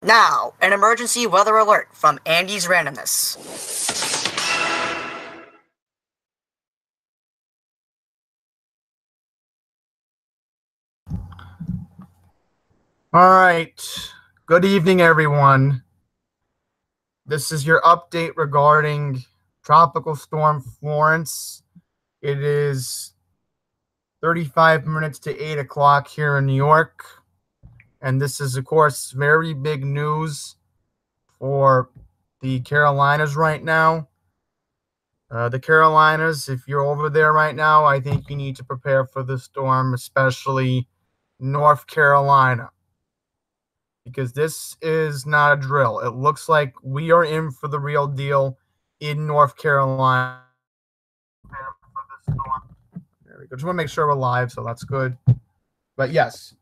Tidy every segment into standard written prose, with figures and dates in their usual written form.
Now, an emergency weather alert from Andy's Randomness. All right. Good evening, everyone. This is your update regarding Tropical Storm Florence. It is 35 minutes to 8 o'clock here in New York. And this is, of course, very big news for the Carolinas right now. The Carolinas, if you're over there right now, I think you need to prepare for the storm, especially North Carolina, because this is not a drill. It looks like we are in for the real deal in North Carolina. There we go. Just want to make sure we're live, so that's good. But yes,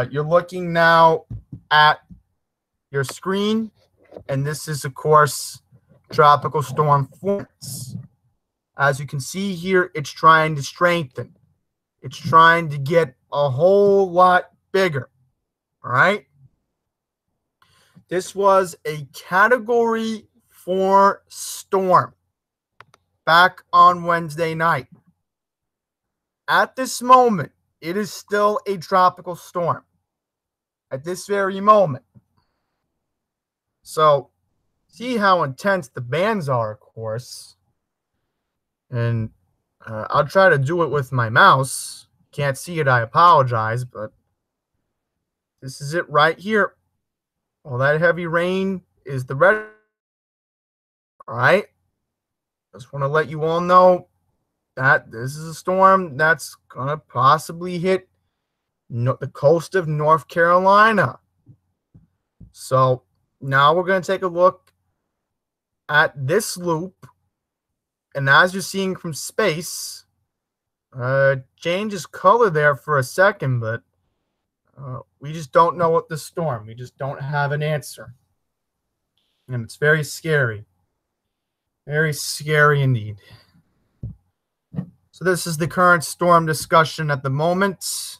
you're looking now at your screen, and this is, of course, Tropical Storm Florence. As you can see here, it's trying to strengthen. It's trying to get a whole lot bigger. All right? This was a Category 4 storm back on Wednesday night. At this moment, it is still a tropical storm. At this very moment. So, see how intense the bands are, of course. And I'll try to do it with my mouse. Can't see it, I apologize, but this is it right here. All that heavy rain is the red. All right. Just want to let you all know that this is a storm that's going to possibly hit the coast of North Carolina. So now we're going to take a look at this loop. And as you're seeing from space, changes color there for a second, but we just don't know what the storm. We just don't have an answer. And it's very scary. Very scary indeed. So this is the current storm discussion at the moment.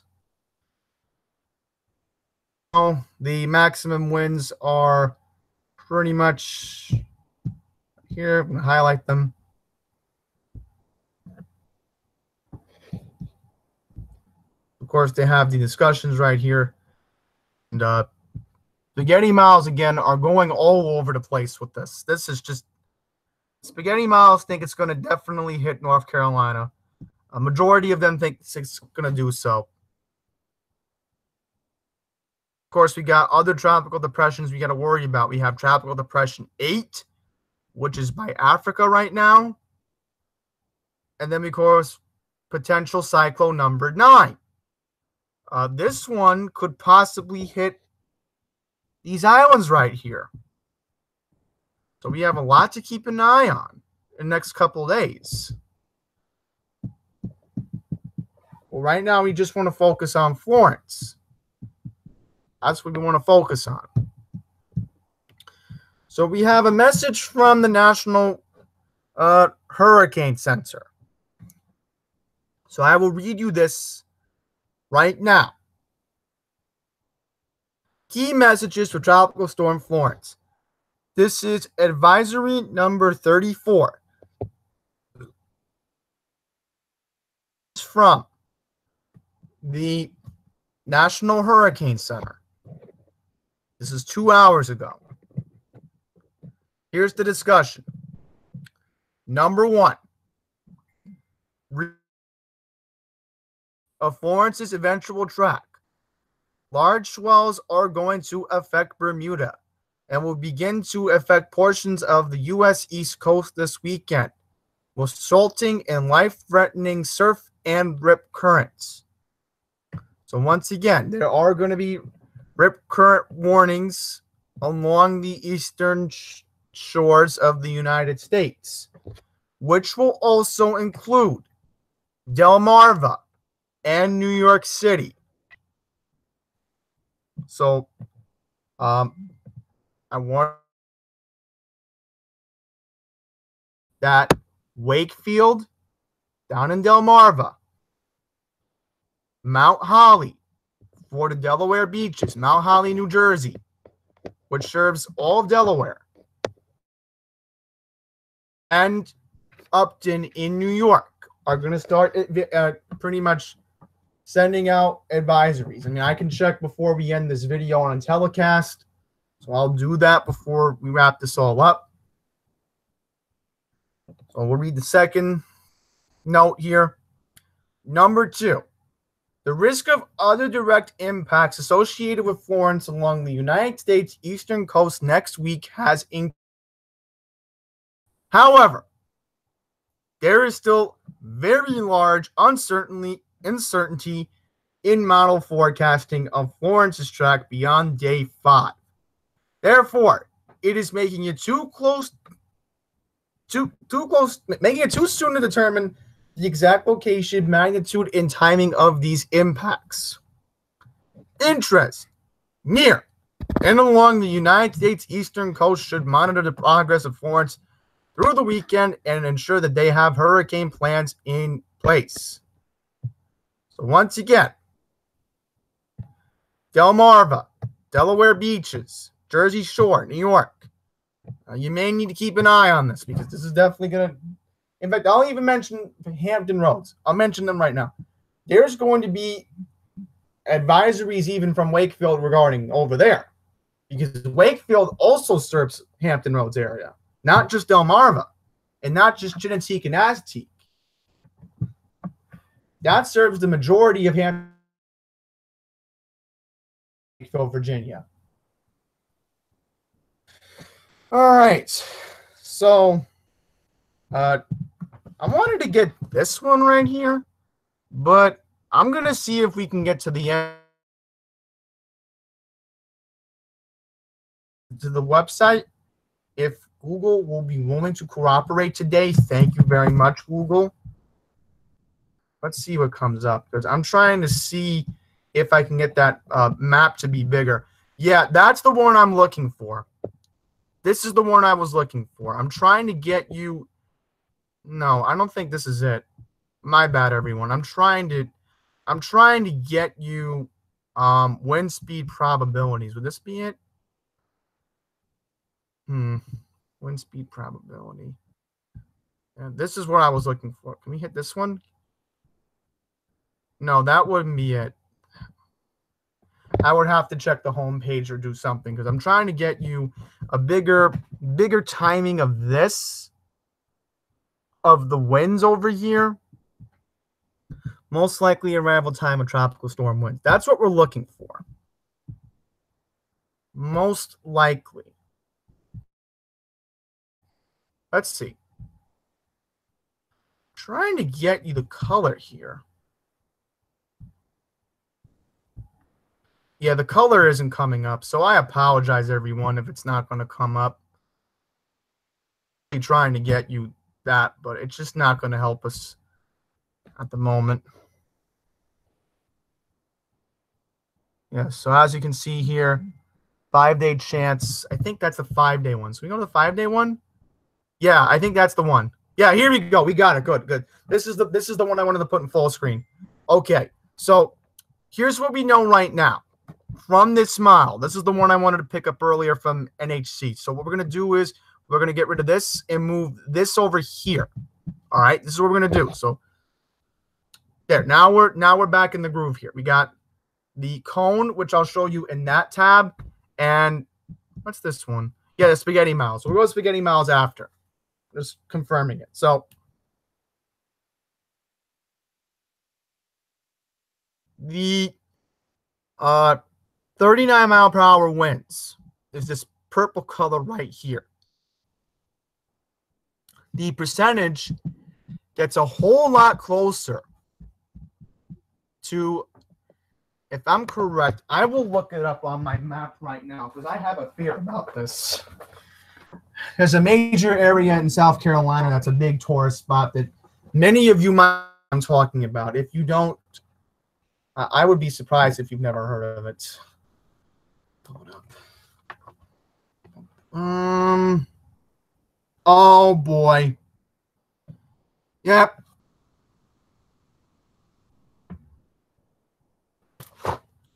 The maximum winds are pretty much here. I'm going to highlight them. Of course, they have the discussions right here. And Spaghetti Miles, again, are going all over the place with this. This is just... Spaghetti Miles think it's going to definitely hit North Carolina. A majority of them think it's going to do so. Of course, we got other tropical depressions we got to worry about. We have Tropical Depression 8, which is by Africa right now. And then, of course, potential cyclone number 9. This one could possibly hit these islands right here. So we have a lot to keep an eye on in the next couple of days. Well, right now we just want to focus on Florence. That's what we want to focus on. So we have a message from the National Hurricane Center. So I will read you this right now. Key messages for Tropical Storm Florence. This is advisory number 34. It's from the National Hurricane Center. This is 2 hours ago. Here's the discussion. Number 1. Of Florence's eventual track. Large swells are going to affect Bermuda and will begin to affect portions of the U.S. East Coast this weekend, resulting in life-threatening surf and rip currents. So once again, there are going to be rip current warnings along the eastern shores of the United States, which will also include Delmarva and New York City. So, I want that Wakefield down in Delmarva, Mount Holly for the Delaware beaches, Mount Holly, New Jersey, which serves all of Delaware, and Upton in New York are going to start pretty much sending out advisories. I mean, I can check before we end this video on a telecast, so I'll do that before we wrap this all up. So we'll read the second note here. Number 2, the risk of other direct impacts associated with Florence along the United States eastern coast next week has increased. However, there is still very large uncertainty in model forecasting of Florence's track beyond day 5. Therefore, it is making it making it too soon to determine the exact location, magnitude, and timing of these impacts. Interest near and along the United States eastern coast should monitor the progress of Florence through the weekend and ensure that they have hurricane plans in place. So once again, Delmarva, Delaware beaches, Jersey Shore, New York. You may need to keep an eye on this because this is definitely going to, in fact, I'll even mention Hampton Roads. I'll mention them right now. There's going to be advisories even from Wakefield regarding over there because Wakefield also serves Hampton Roads area, not just Delmarva and not just Chinantique and Azteec. That serves the majority of Hampton, Wakefield, Virginia. All right, so I wanted to get this one right here, but I'm going to see if we can get to the end to the website. If Google will be willing to cooperate today, thank you very much, Google. Let's see what comes up because I'm trying to see if I can get that map to be bigger. Yeah, that's the one I'm looking for. This is the one I was looking for. I'm trying to get you. No, I don't think this is it. My bad, everyone. I'm trying to get you wind speed probabilities. Would this be it? Wind speed probability. And this is what I was looking for. Can we hit this one? No, that wouldn't be it. I would have to check the home page or do something because I'm trying to get you a bigger timing of this, of the winds over here. Most likely arrival time of tropical storm winds. That's what we're looking for. Most likely. Let's see. Trying to get you the color here. Yeah, the color isn't coming up, so I apologize, everyone, if it's not going to come up. I'm trying to get you that, but it's just not going to help us at the moment. Yeah, so as you can see here, 5-day chance. I think that's the 5-day one. So we go to the 5-day one? Yeah, I think that's the one. Yeah, here we go. We got it. Good, good. This is the one I wanted to put in full screen. Okay, so here's what we know right now. From this model, this is the one I wanted to pick up earlier from NHC. So what we're going to do is we're going to get rid of this and move this over here. All right, this is what we're going to do. So there, now we're back in the groove here. We got the cone, which I'll show you in that tab. And what's this one? Yeah, the spaghetti miles. So we'll go to spaghetti miles after. Just confirming it. So the 39 mile per hour winds is this purple color right here. The percentage gets a whole lot closer to, if I'm correct, I will look it up on my map right now because I have a fear about this. There's a major area in South Carolina that's a big tourist spot that many of you might know I'm talking about. If you don't, I would be surprised if you've never heard of it. Hold up. Oh boy. Yep.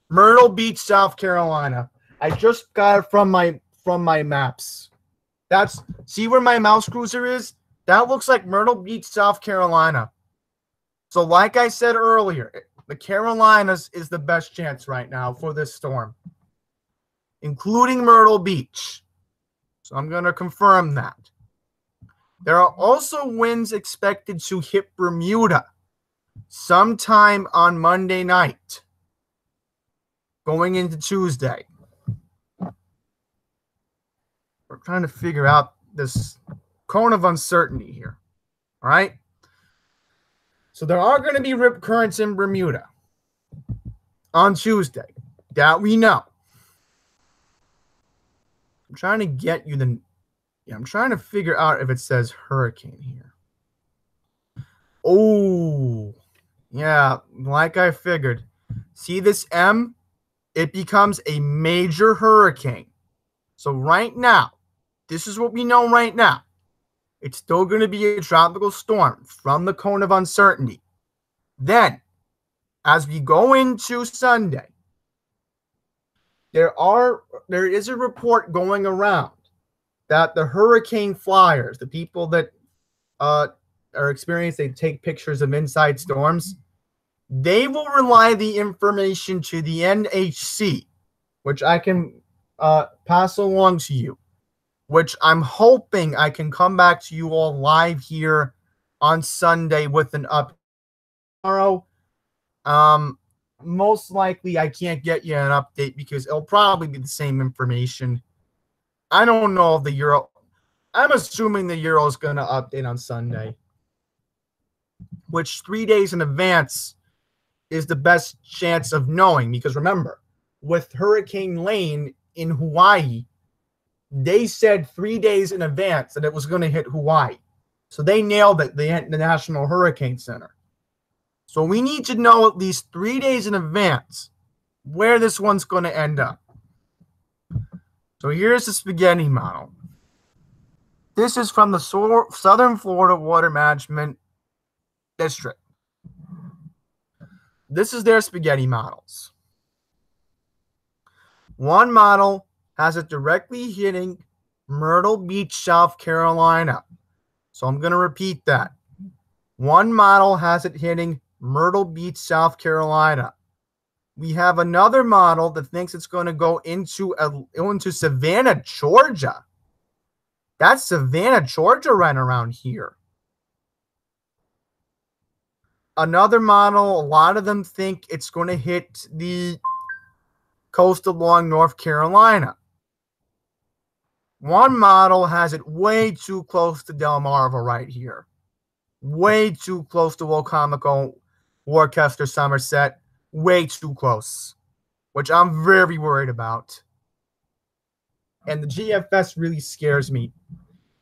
Myrtle Beach, South Carolina. I just got it from my maps. See where my mouse cruiser is? That looks like Myrtle Beach, South Carolina. So like I said earlier, the Carolinas is the best chance right now for this storm, including Myrtle Beach. So I'm going to confirm that. There are also winds expected to hit Bermuda sometime on Monday night, going into Tuesday. We're trying to figure out this cone of uncertainty here. All right. So there are going to be rip currents in Bermuda on Tuesday. That we know. I'm trying to get you I'm trying to figure out if it says hurricane here. Oh, yeah, like I figured. See this M? It becomes a major hurricane. So right now, this is what we know right now. It's still going to be a tropical storm from the cone of uncertainty. Then, as we go into Sunday, there is a report going around that the hurricane flyers, the people that are experienced, they take pictures of inside storms, they will relay the information to the NHC, which I can pass along to you, which I'm hoping I can come back to you all live here on Sunday with an update. Tomorrow, most likely I can't get you an update because it'll probably be the same information. I don't know if the Euro. I'm assuming the Euro is going to update on Sunday, which 3 days in advance is the best chance of knowing. Because remember, with Hurricane Lane in Hawaii, they said 3 days in advance that it was going to hit Hawaii. So they nailed it, the National Hurricane Center. So we need to know at least 3 days in advance where this one's going to end up. So here's the spaghetti model. This is from the Southern Florida Water Management District. This is their spaghetti models. One model has it directly hitting Myrtle Beach, South Carolina. So I'm going to repeat that. One model has it hitting Myrtle Beach, South Carolina. We have another model that thinks it's going to go into Savannah, Georgia. That's Savannah, Georgia, right around here. Another model, a lot of them think it's going to hit the coast along North Carolina. One model has it way too close to Delmarva right here. Way too close to Wacomico, Worcester, Somerset. Way too close, which I'm very worried about. And the GFS really scares me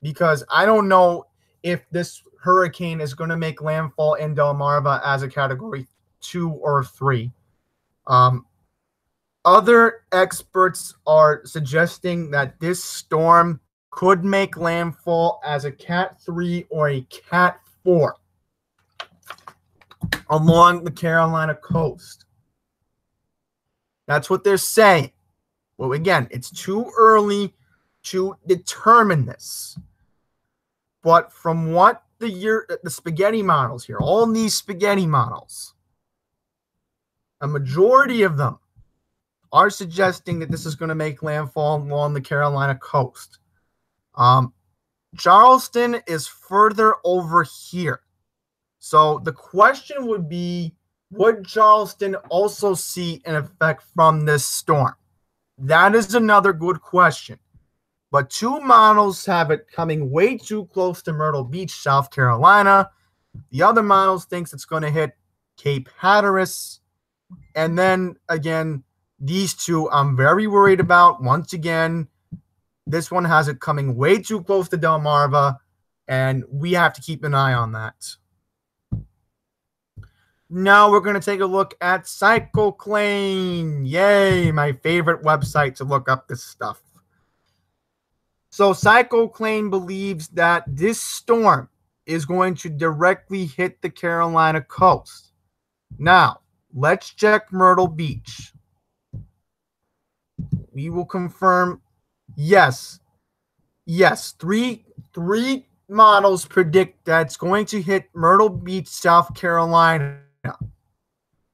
because I don't know if this hurricane is going to make landfall in Delmarva as a Category 2 or 3. Other experts are suggesting that this storm could make landfall as a Cat 3 or a Cat 4 along the Carolina coast. That's what they're saying. Well, again, it's too early to determine this. But from what the spaghetti models here, all these spaghetti models, a majority of them are suggesting that this is going to make landfall along the Carolina coast. Charleston is further over here. So the question would be, would Charleston also see an effect from this storm? That is another good question. But two models have it coming way too close to Myrtle Beach, South Carolina. The other models thinks it's going to hit Cape Hatteras. And then, again, these two I'm very worried about. Once again, this one has it coming way too close to Delmarva, and we have to keep an eye on that. Now we're going to take a look at CycleClane. Yay, my favorite website to look up this stuff. So CycleClane believes that this storm is going to directly hit the Carolina coast. Now, let's check Myrtle Beach. we will confirm. Yes, yes. Three models predict that it's going to hit Myrtle Beach, South Carolina.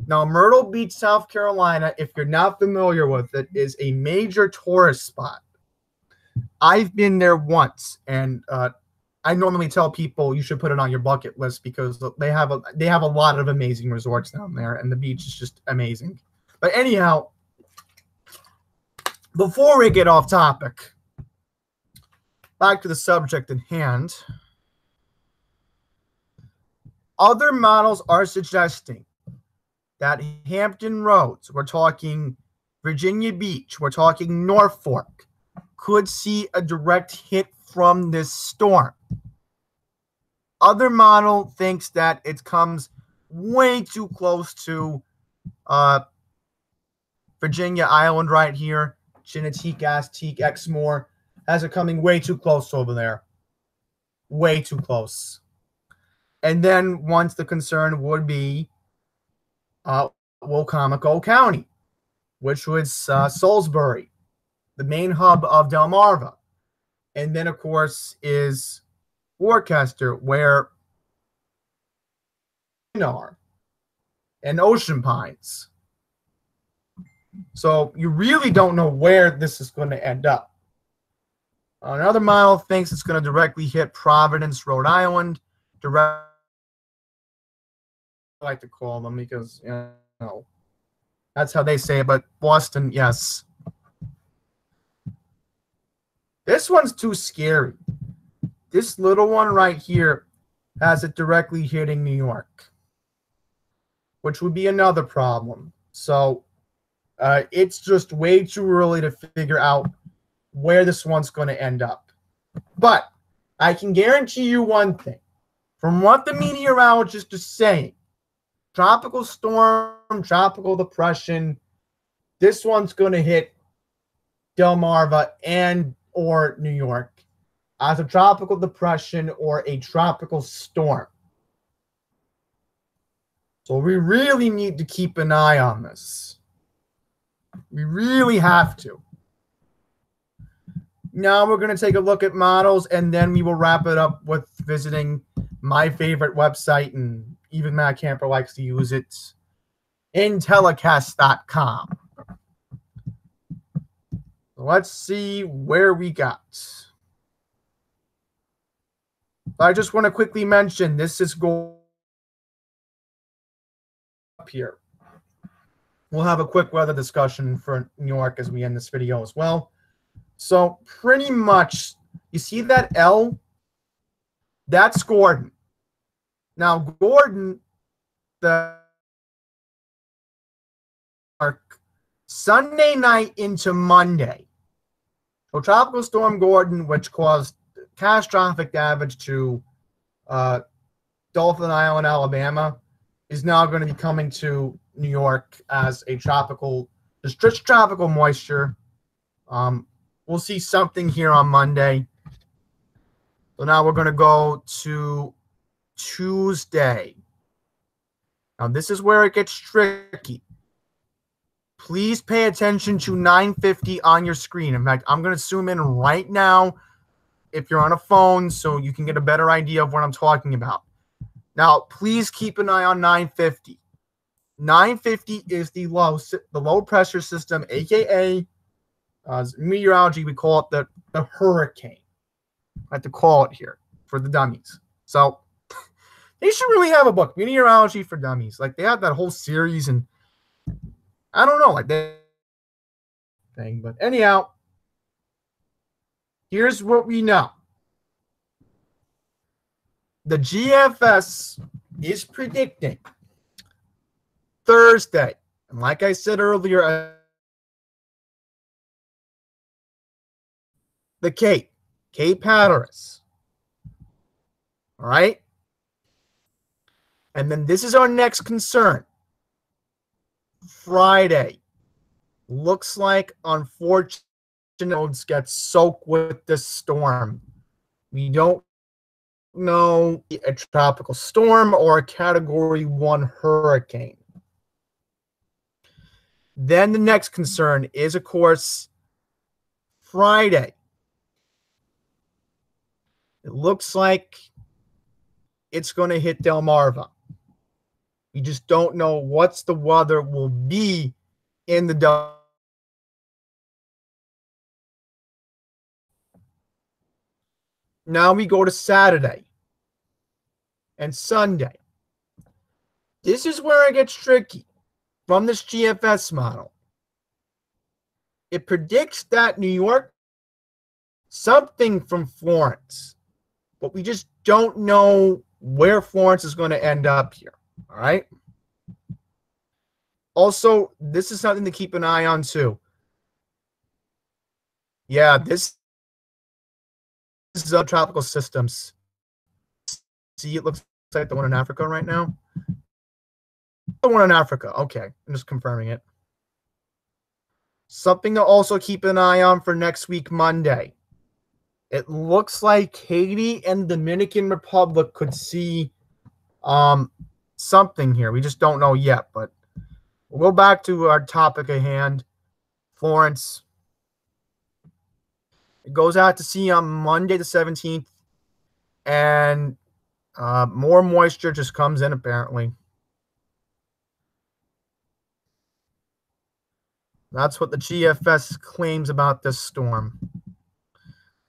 Now, Myrtle Beach, South Carolina, if you're not familiar with it, is a major tourist spot. I've been there once, and I normally tell people you should put it on your bucket list because they have a lot of amazing resorts down there, and the beach is just amazing. But anyhow, before we get off topic, back to the subject at hand. Other models are suggesting that Hampton Roads, we're talking Virginia Beach, we're talking Norfolk, could see a direct hit from this storm. Other model thinks that it comes way too close to Virginia Island right here. Chinneteague, Azteque, Exmoor has it coming way too close over there. Way too close. And then once the concern would be Wicomico County, which was Salisbury, the main hub of Delmarva. And then, of course, is Worcester, where are and Ocean Pines. So you really don't know where this is going to end up. Another model thinks it's going to directly hit Providence, Rhode Island. I like to call them because, you know, that's how they say it. But Boston, yes. This one's too scary. This little one right here has it directly hitting New York, which would be another problem. So it's just way too early to figure out where this one's going to end up. But I can guarantee you one thing. From what the meteorologist is saying, tropical storm, tropical depression, this one's going to hit Delmarva and or New York as a tropical depression or a tropical storm. So we really need to keep an eye on this. We really have to. Now we're going to take a look at models, and then we will wrap it up with visiting my favorite website, and even Matt Camper likes to use it, Intellicast.com. Let's see where we got. I just want to quickly mention this is going up here. We'll have a quick weather discussion for New York as we end this video as well. So pretty much, you see that L? That's Gordon. Now Gordon, the Sunday night into Monday. So Tropical Storm Gordon, which caused catastrophic damage to Dauphin Island, Alabama, is now going to be coming to New York as a tropical, just tropical moisture. We'll see something here on Monday. So now we're going to go to Tuesday. Now this is where it gets tricky. Please pay attention to 950 on your screen. In fact, I'm going to zoom in right now if you're on a phone so you can get a better idea of what I'm talking about. Now, please keep an eye on 950. 950 is the low pressure system, aka meteorology, we call it the hurricane. I have to call it here for the dummies. So they should really have a book, Meteorology for Dummies. Like they have that whole series, and I don't know, like that thing. But anyhow, here's what we know. The GFS is predicting Thursday. And like I said earlier, the Cape Hatteras. All right? And then this is our next concern. Friday. Looks like, unfortunately, roads get soaked with this storm. We don't know a tropical storm or a Category 1 hurricane. Then the next concern is, of course, Friday, it looks like it's going to hit Delmarva. We just don't know what's the weather will be in the Now we go to Saturday and Sunday. This is where it gets tricky from this GFS model. It predicts that New York, something from Florence, but we just don't know where Florence is going to end up here. All right. Also, this is something to keep an eye on too. Yeah, this is tropical systems. See, it looks like the one in Africa right now. The one in Africa. Okay, I'm just confirming it. Something to also keep an eye on for next week, Monday. It looks like Haiti and Dominican Republic could see something here. We just don't know yet, but we'll go back to our topic at hand, Florence. It goes out to sea on Monday the 17th, and more moisture just comes in apparently. That's what the GFS claims about this storm.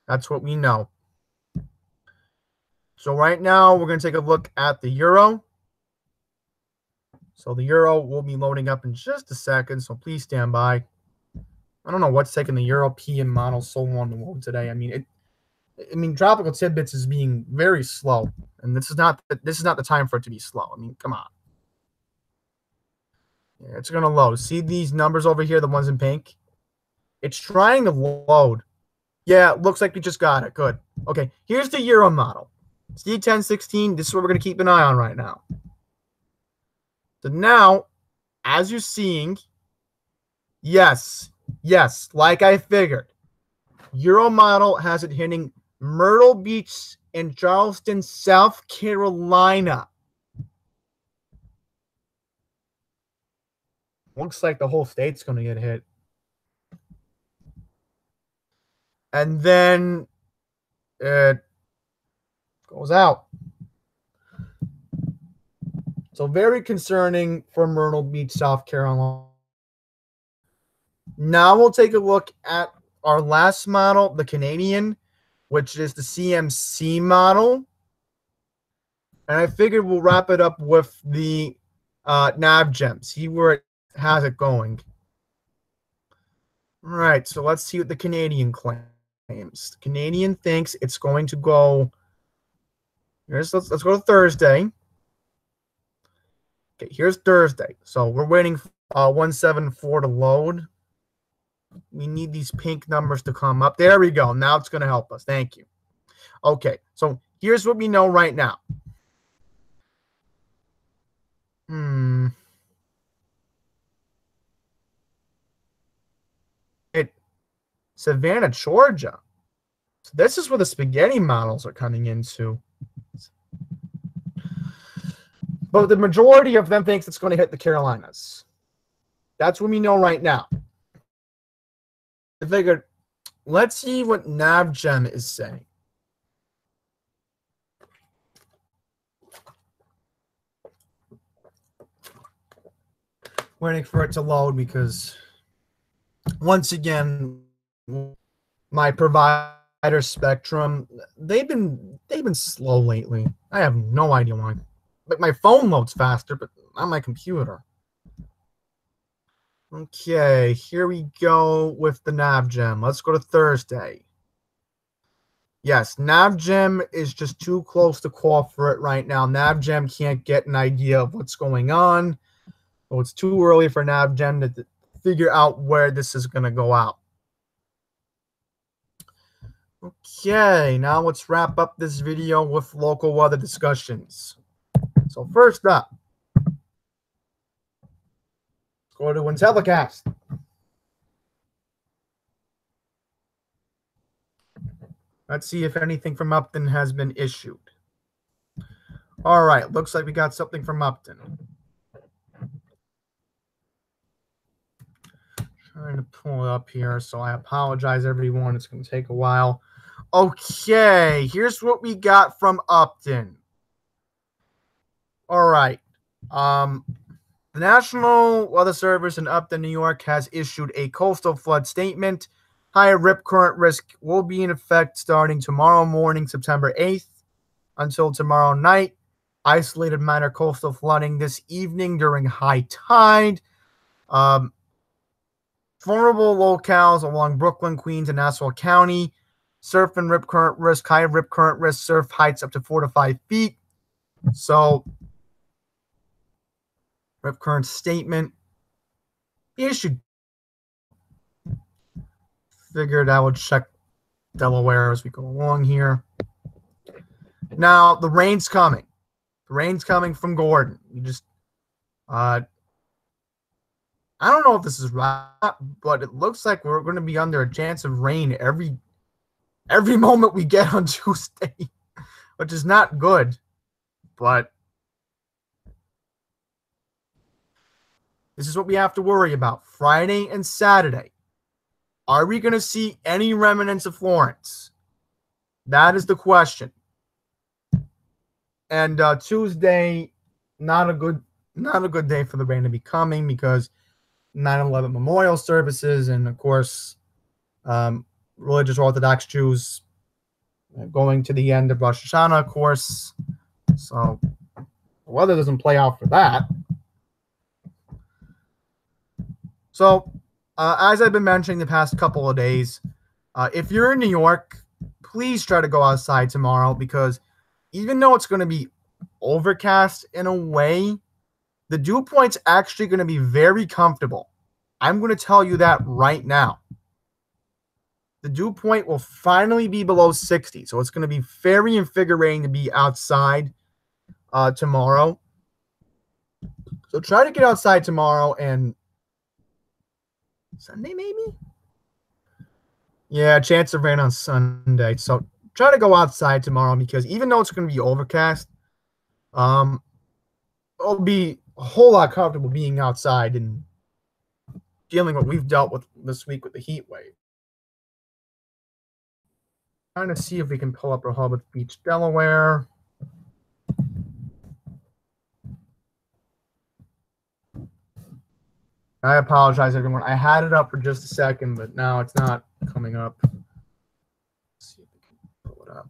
That's what we know. So right now, we're going to take a look at the Euro. So the Euro will be loading up in just a second, so please stand by. I don't know what's taking the European model so long to load today. I mean, Tropical Tidbits is being very slow, and this is not the time for it to be slow. I mean, come on. Yeah, it's going to load. See these numbers over here, the ones in pink? It's trying to load. Yeah, it looks like we just got it. Good. Okay, here's the Euro model. See 1016. This is what we're going to keep an eye on right now. So now, as you're seeing, yes, like I figured, Euro model has it hitting Myrtle Beach and Charleston, South Carolina. Looks like the whole state's going to get hit. And then it goes out. So very concerning for Myrtle Beach, South Carolina. Now we'll take a look at our last model, the Canadian, which is the CMC model. And I figured we'll wrap it up with the NavGem, see where it has it going. All right, so let's see what the Canadian claims. The Canadian thinks it's going to go. Let's go to Thursday. Okay, here's Thursday. So we're waiting for 174 to load. We need these pink numbers to come up. There we go. Now it's going to help us. Thank you. Okay, so here's what we know right now. Savannah, Georgia. So this is where the spaghetti models are coming into. But the majority of them thinks it's going to hit the Carolinas. That's what we know right now. I figured, let's see what NavGem is saying. Waiting for it to load because, once again, my provider Spectrum, they've been slow lately. I have no idea why. But my phone loads faster, but not my computer. Okay, here we go with the NavGem. Let's go to Thursday. Yes, NavGem is just too close to call for it right now. NavGem can't get an idea of what's going on. So it's too early for NavGem to figure out where this is going to go out. Okay, now let's wrap up this video with local weather discussions. So first up, let's go to Intellicast. Let's see if anything from Upton has been issued. All right, looks like we got something from Upton. Trying trying to pull it up here, so I apologize, everyone. It's going to take a while. Okay, here's what we got from Upton. All right. The National Weather Service in Upton, New York has issued a coastal flood statement. Higher rip current risk will be in effect starting tomorrow morning, September 8th, until tomorrow night. Isolated minor coastal flooding this evening during high tide. Vulnerable locales along Brooklyn, Queens, and Nassau County. Surf and rip current risk. High rip current risk. Surf heights up to 4 to 5 feet. So, rip current statement issued. Figured I would check Delaware as we go along here. Now, the rain's coming. The rain's coming from Gordon. You just, I don't know if this is right, but it looks like we're going to be under a chance of rain every moment we get on Tuesday, which is not good. But this is what we have to worry about. Friday and Saturday. Are we going to see any remnants of Florence? That is the question. And Tuesday, not a good day for the rain to be coming because 9/11 memorial services and, of course, religious Orthodox Jews going to the end of Rosh Hashanah, of course. So the weather doesn't play out for that. So as I've been mentioning the past couple of days, if you're in New York, please try to go outside tomorrow because even though it's going to be overcast in a way, the dew point's actually going to be very comfortable. I'm going to tell you that right now. The dew point will finally be below 60, so it's going to be very invigorating to be outside tomorrow. So try to get outside tomorrow and Sunday maybe? Yeah, chance of rain on Sunday. So try to go outside tomorrow because even though it's going to be overcast, it'll be a whole lot comfortable being outside and dealing with what we've dealt with this week with the heat wave. Trying to see if we can pull up Rehoboth Beach, Delaware. I apologize, everyone. I had it up for just a second, but now it's not coming up. Let's see if we can pull it up.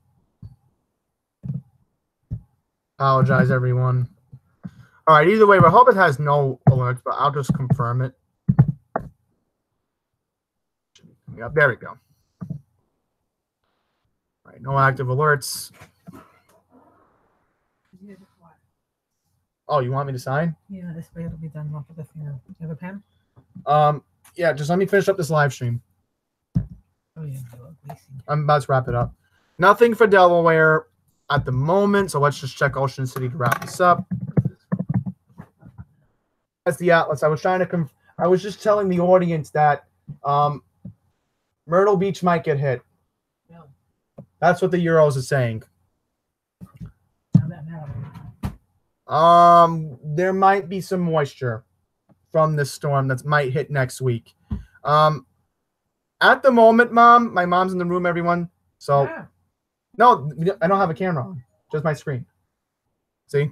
Apologize, everyone. All right, either way, Rehoboth has no alerts, but I'll just confirm it. Yep, there we go. All right, no active alerts. Oh, you want me to sign? Yeah, this way it'll be done off of the finger. Do you have a pen? Yeah, just let me finish up this live stream. Oh, yeah. I'm about to wrap it up. Nothing for Delaware at the moment, so let's just check Ocean City to wrap this up. That's the Atlas. I was trying to I was just telling the audience that Myrtle Beach might get hit. No. That's what the Euros is saying. How's that matter? There might be some moisture from this storm that might hit next week. At the moment, Mom, my mom's in the room, everyone. So, Yeah. No, I don't have a camera on, just my screen. See?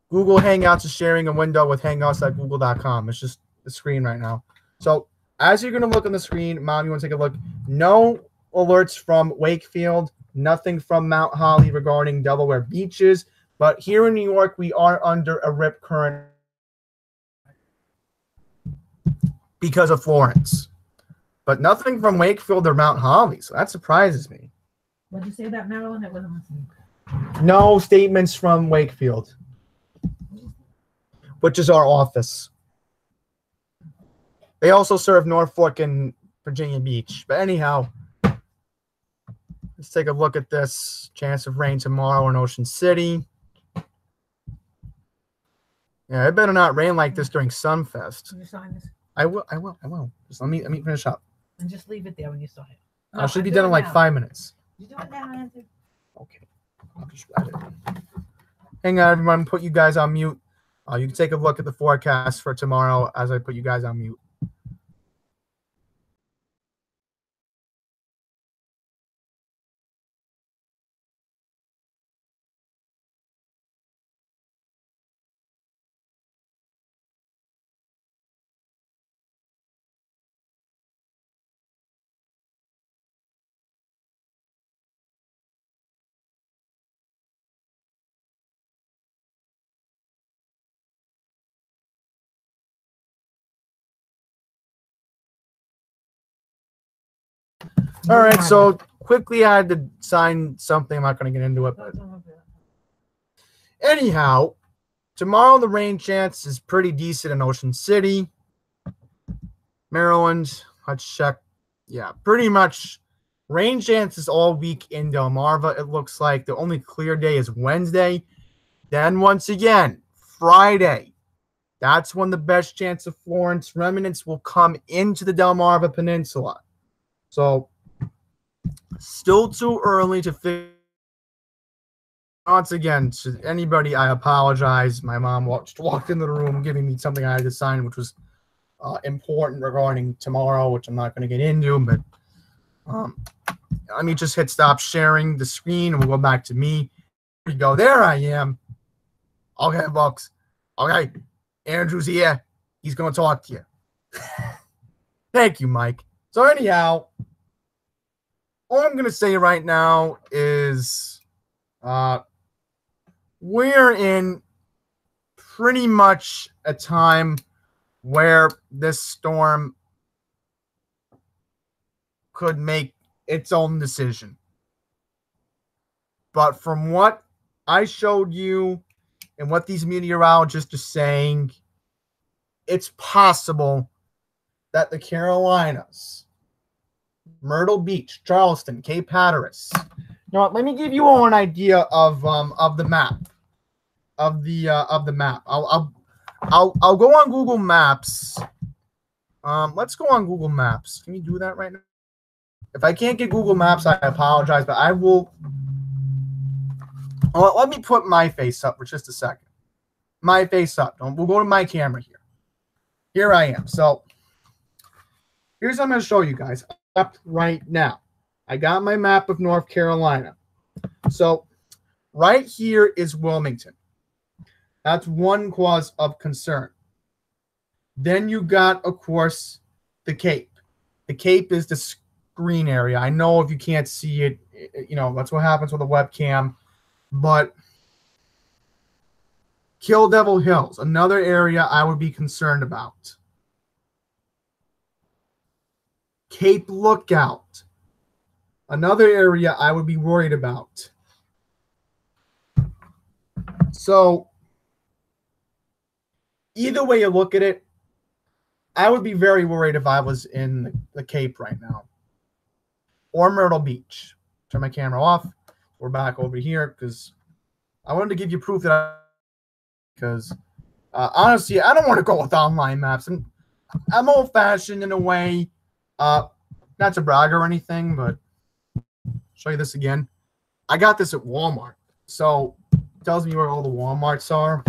Google Hangouts is sharing a window with hangouts.google.com. It's just the screen right now. So, as you're going to look on the screen, Mom, you want to take a look. No alerts from Wakefield, nothing from Mount Holly regarding Delaware beaches. But here in New York, we are under a rip current because of Florence. But nothing from Wakefield or Mount Holly, so that surprises me. What did you say about Maryland? I wasn't listening. No statements from Wakefield, which is our office. They also serve Norfolk and Virginia Beach. But anyhow, let's take a look at this. Chance of rain tomorrow in Ocean City. Yeah, it better not rain like this during Sunfest. Can you sign this? I will. Just let me finish up. And just leave it there when you sign it. I should be done in like 5 minutes. You do it now, Andrew. Okay. I'll just write it. Hang on, everyone. Put you guys on mute. You can take a look at the forecast for tomorrow as I put you guys on mute. All right, so quickly I had to sign something. I'm not going to get into it. Oh, But it's almost there. anyhow, tomorrow the rain chance is pretty decent in Ocean City, Maryland. Let's check. Yeah, pretty much rain chances all week in Delmarva. It looks like the only clear day is Wednesday. Then once again, Friday. That's when the best chance of Florence remnants will come into the Delmarva Peninsula. So, still too early to figure. Once again, to anybody, I apologize. My mom walked into the room giving me something I had to sign, which was important regarding tomorrow, which I'm not going to get into. But let me just hit stop sharing the screen, and we'll go back to me. There we go. There I am. Okay, folks. Okay. Andrew's here. He's going to talk to you. Thank you, Mike. So anyhow, all I'm going to say right now is we're in pretty much a time where this storm could make its own decision. But from what I showed you and what these meteorologists are saying, it's possible that the Carolinas, Myrtle Beach, Charleston, Cape Hatteras. You know what? Let me give you all an idea of the map. Of the map. I'll go on Google Maps. Let's go on Google Maps. Can you do that right now? If I can't get Google Maps, I apologize, but I will. Oh, let me put my face up for just a second. My face up. We'll go to my camera here. Here I am. So here's what I'm going to show you guys up right now. I got my map of North Carolina. So right here is Wilmington. That's one cause of concern. Then you got, of course, the Cape. The Cape is the screen area. I know if you can't see it, you know, that's what happens with a webcam. But Kill Devil Hills, another area I would be concerned about. Cape Lookout, another area I would be worried about. So, either way you look at it, I would be very worried if I was in the Cape right now. Or Myrtle Beach. Turn my camera off. We're back over here because I wanted to give you proof that because honestly, I don't want to go with online maps. I'm old-fashioned in a way. Not to brag or anything, but I'll show you this again. I got this at Walmart. So it tells me where all the Walmarts are.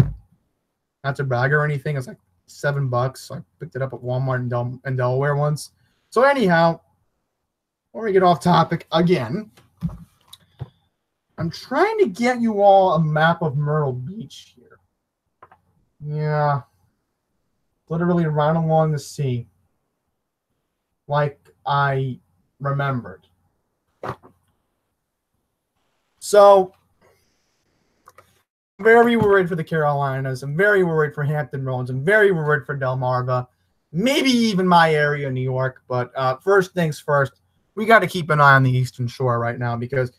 Not to brag or anything. It's like $7. I picked it up at Walmart in Delaware once. So anyhow, before we get off topic again, I'm trying to get you all a map of Myrtle Beach here. Yeah. Literally right along the sea. Like I remembered. So, I'm very worried for the Carolinas. I'm very worried for Hampton Roads. I'm very worried for Delmarva. Maybe even my area, New York. But first things first, we got to keep an eye on the Eastern Shore right now because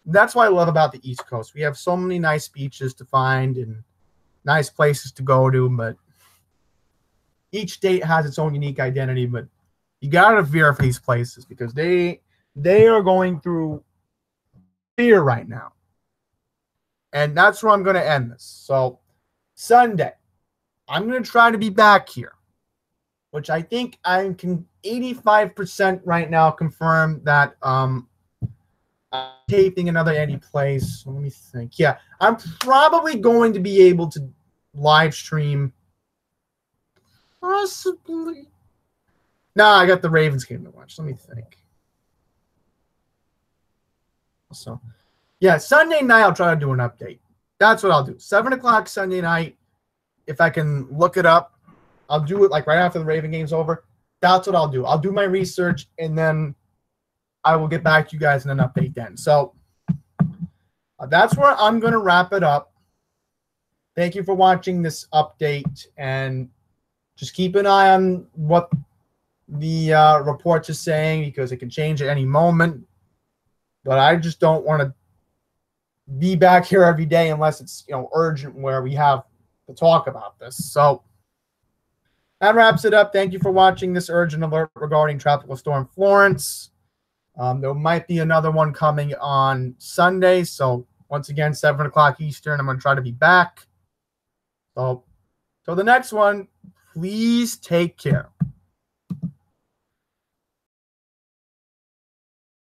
that's what I love about the East Coast. We have so many nice beaches to find and nice places to go to, but each state has its own unique identity. But you got to fear for these places because they are going through fear right now. And that's where I'm going to end this. So Sunday, I'm going to try to be back here, which I think I can 85% right now confirm that I'm taping another any place. So let me think. Yeah, I'm probably going to be able to live stream. Possibly. No, I got the Ravens game to watch. Let me think. So, yeah, Sunday night I'll try to do an update. That's what I'll do. 7 o'clock Sunday night. If I can look it up, I'll do it like right after the Raven game's over. That's what I'll do. I'll do my research and then I will get back to you guys in an update then. So that's where I'm going to wrap it up. Thank you for watching this update and just keep an eye on what the reports are saying, because it can change at any moment. But I just don't want to be back here every day unless it's urgent where we have to talk about this. So that wraps it up. Thank you for watching this urgent alert regarding Tropical Storm Florence. There might be another one coming on Sunday. So once again, 7 o'clock Eastern, I'm going to try to be back. So till the next one, please take care.